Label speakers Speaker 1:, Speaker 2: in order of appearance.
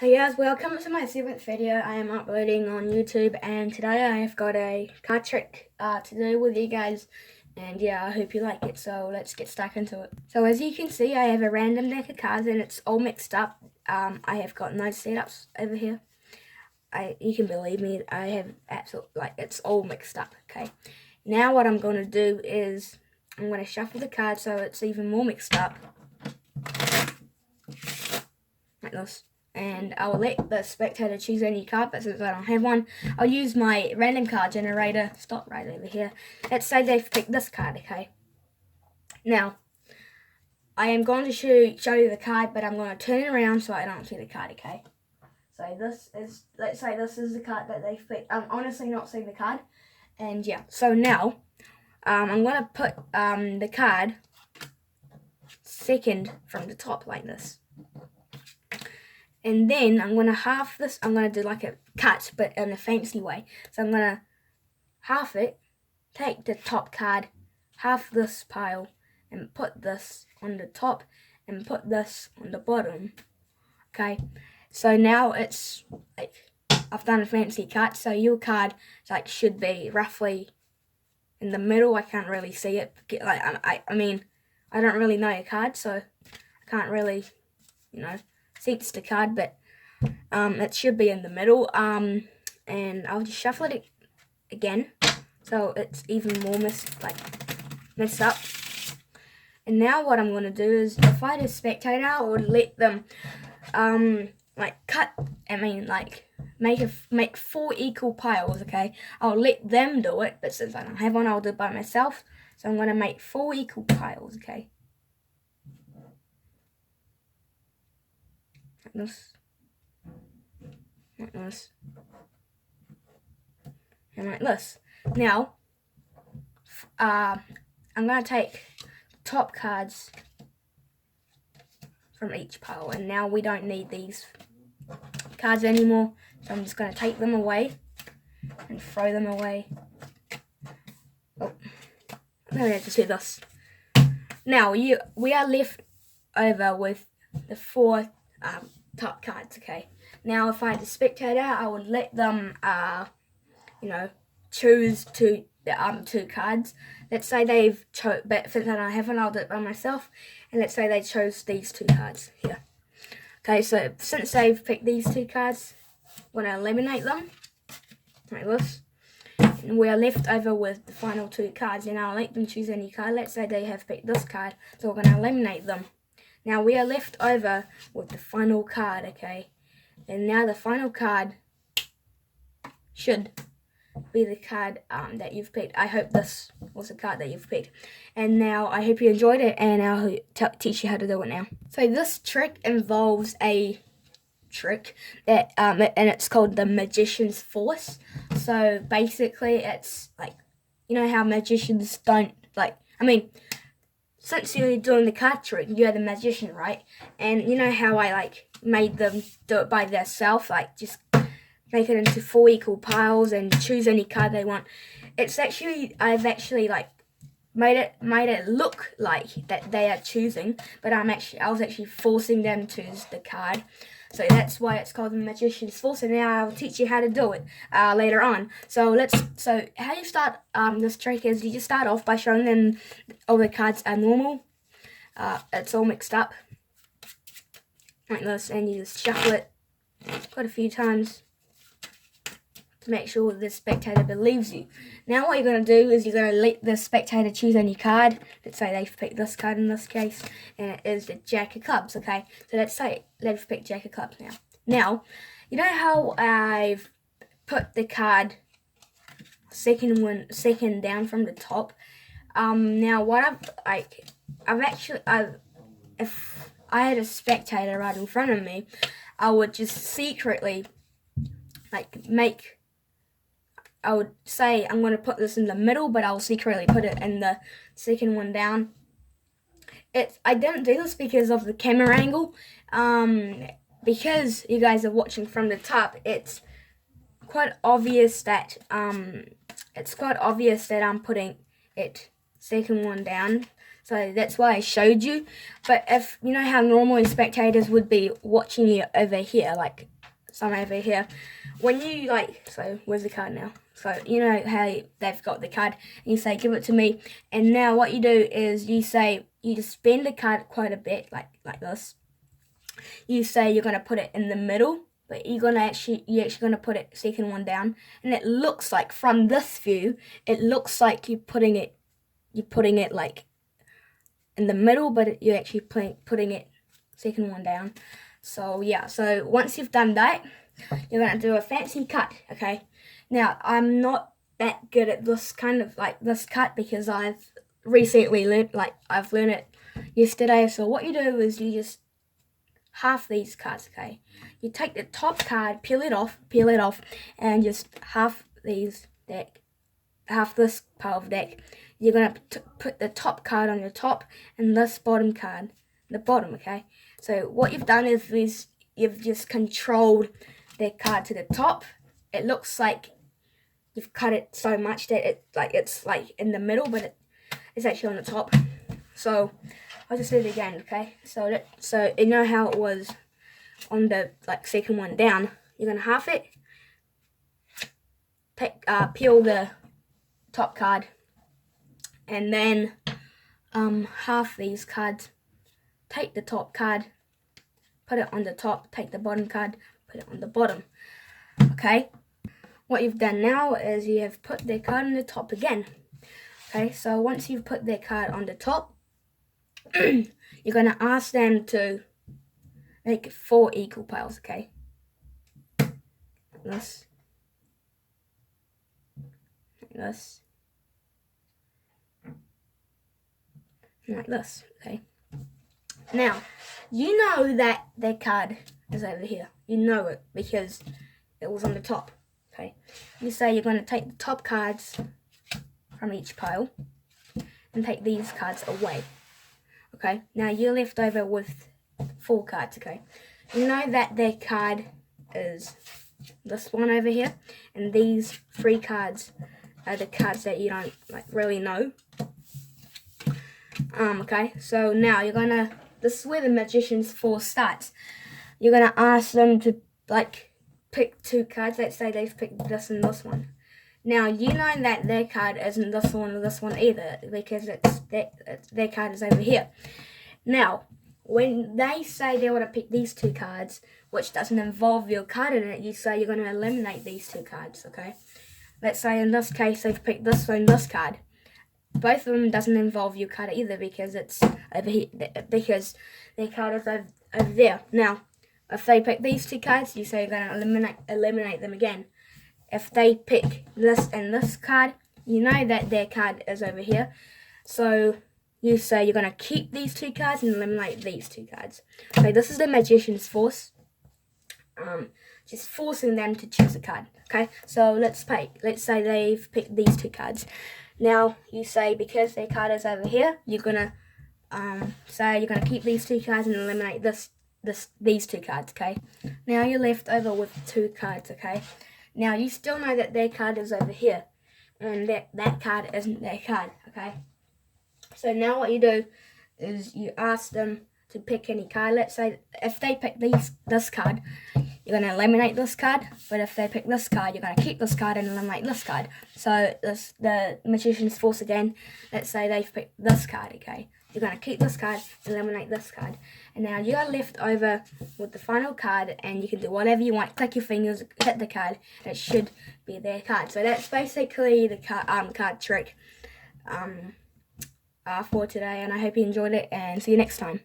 Speaker 1: Hey guys, welcome to my 7th video I am uploading on YouTube, and today I have got a card trick to do with you guys, and yeah, I hope you like it, so let's get stuck into it. So as you can see, I have a random deck of cards and it's all mixed up. I have got no setups over here. You can believe me, I have it's all mixed up, okay? Now what I'm going to do is I'm going to shuffle the cards so it's even more mixed up, like this. And I'll let the spectator choose any card, but since I don't have one, I'll use my random card generator. Stop right over here. Let's say they've picked this card, okay? Now, I am going to show you the card, but I'm going to turn it around so I don't see the card, okay? So let's say this is the card that they've picked. I'm honestly not seeing the card. And yeah, so now, I'm going to put the card second from the top like this. And then I'm going to half this. I'm going to do like a cut, but in a fancy way. So I'm going to half it, take the top card, half this pile, and put this on the top, and put this on the bottom. Okay, so now it's like I've done a fancy cut. So your card should be roughly in the middle. I can't really see it. I mean, I don't really know your card, so I can't really, sense the card, but it should be in the middle. And I'll just shuffle it again so it's even more messed up. And now what I'm going to do is, if I had a spectator, I would let them make 4 equal piles, okay? I'll let them do it, but since I don't have one, I'll do it by myself. So I'm going to make 4 equal piles, okay? Like this. Like this. And like this. Now, I'm going to take top cards from each pile, and now we don't need these cards anymore, so I'm just going to take them away and throw them away. Oh, now we have to see this. Now we are left over with the 4 top cards, okay? Now if I had a spectator, I would let them choose 2 cards. Let's say they've but since I don't have one, I'll do it by myself. And let's say they chose these 2 cards here. Okay, so since they've picked these 2 cards, I'm going to eliminate them like this. And we are left over with the final 2 cards, and I'll let them choose any card. Let's say they have picked this card, so we're going to eliminate them. Now we are left over with the final card, okay? And now the final card should be the card that you've picked. I hope this was the card that you've picked. And now I hope you enjoyed it, and I'll teach you how to do it now. So this trick involves a trick that and it's called the Magician's Force. So basically it's like, you know how magicians don't since you're doing the card trick, you're the magician, right? And you know how I made them do it by themselves, just make it into 4 equal piles and choose any card they want. I've actually made it look like that they are choosing, but I was actually forcing them to choose the card. So that's why it's called the Magician's Force, and now I'll teach you how to do it later on. So how you start this trick is you just start off by showing them all the cards are normal. It's all mixed up like this, and you just shuffle it quite a few times to make sure the spectator believes you. Now what you're going to do is you're going to let the spectator choose any card. Let's say they've picked this card in this case, and it is the Jack of Clubs, okay? So let's say they've picked Jack of Clubs now. Now, you know how I've put the card second down from the top? Now what if I had a spectator right in front of me, I would just secretly I would say I'm going to put this in the middle, but I'll secretly put it in the second one down. I didn't do this because of the camera angle. Because you guys are watching from the top, it's quite obvious that I'm putting it second one down. So that's why I showed you. But if you know how normally spectators would be watching you over here, like some over here, when you so where's the card now? So you know how they've got the card, and you say give it to me, and now what you do is you just bend the card quite a bit, like this. You say you're gonna put it in the middle, but you're actually gonna put it second one down, and it looks like from this view, it looks like you're putting it like in the middle, but you're actually putting it second one down. So yeah, so once you've done that, you're gonna do a fancy cut, okay? Now I'm not that good at this kind of this cut because I've recently learned I've learned it yesterday. So what you do is you just half these cards, okay? You take the top card, peel it off, and just half this pile of deck. You're gonna put the top card on your top and this bottom card the bottom, okay? So what you've done is you've just controlled the card to the top. It looks like you've cut it so much that it's in the middle, but it's actually on the top. So I'll just do it again, okay? So you know how it was on the second one down. You're gonna half it, peel the top card, and then half these cards. Take the top card, put it on the top. Take the bottom card, put it on the bottom. Okay. What you've done now is you have put the card on the top again. Okay. So once you've put their card on the top, you're gonna ask them to make 4 equal piles. Okay. This. Like this, okay? Now, you know that their card is over here. You know it because it was on the top, okay? You say you're going to take the top cards from each pile and take these cards away, okay? Now, you're left over with 4 cards, okay? You know that their card is this one over here, and these 3 cards are the cards that you don't really know. Okay, so now you're gonna, this is where the magician's force starts. You're gonna ask them to pick 2 cards. Let's say they've picked this and this one. Now you know that their card isn't this one or this one either because their card is over here. Now, when they say they want to pick these 2 cards, which doesn't involve your card in it, you say you're going to eliminate these 2 cards, okay? Let's say in this case they've picked this and this card. Both of them doesn't involve your card either because it's over here, because their card is over there. Now, if they pick these 2 cards, you say you're going to eliminate them again. If they pick this and this card, you know that their card is over here. So you say you're going to keep these 2 cards and eliminate these 2 cards. Okay, this is the magician's force. Just forcing them to choose a card. Okay, so let's say they've picked these 2 cards. Now you say because their card is over here, you're gonna say you're gonna keep these 2 cards and eliminate these 2 cards. Okay. Now you're left over with 2 cards. Okay. Now you still know that their card is over here, and that card isn't their card. Okay. So now what you do is you ask them to pick any card. Let's say if they pick this card, you're going to eliminate this card, but if they pick this card, you're going to keep this card and eliminate this card. So the magician's force again, let's say they've picked this card, okay? You're going to keep this card, eliminate this card. And now you are left over with the final card, and you can do whatever you want. Click your fingers, hit the card, and it should be their card. So that's basically the card trick for today, and I hope you enjoyed it, and see you next time.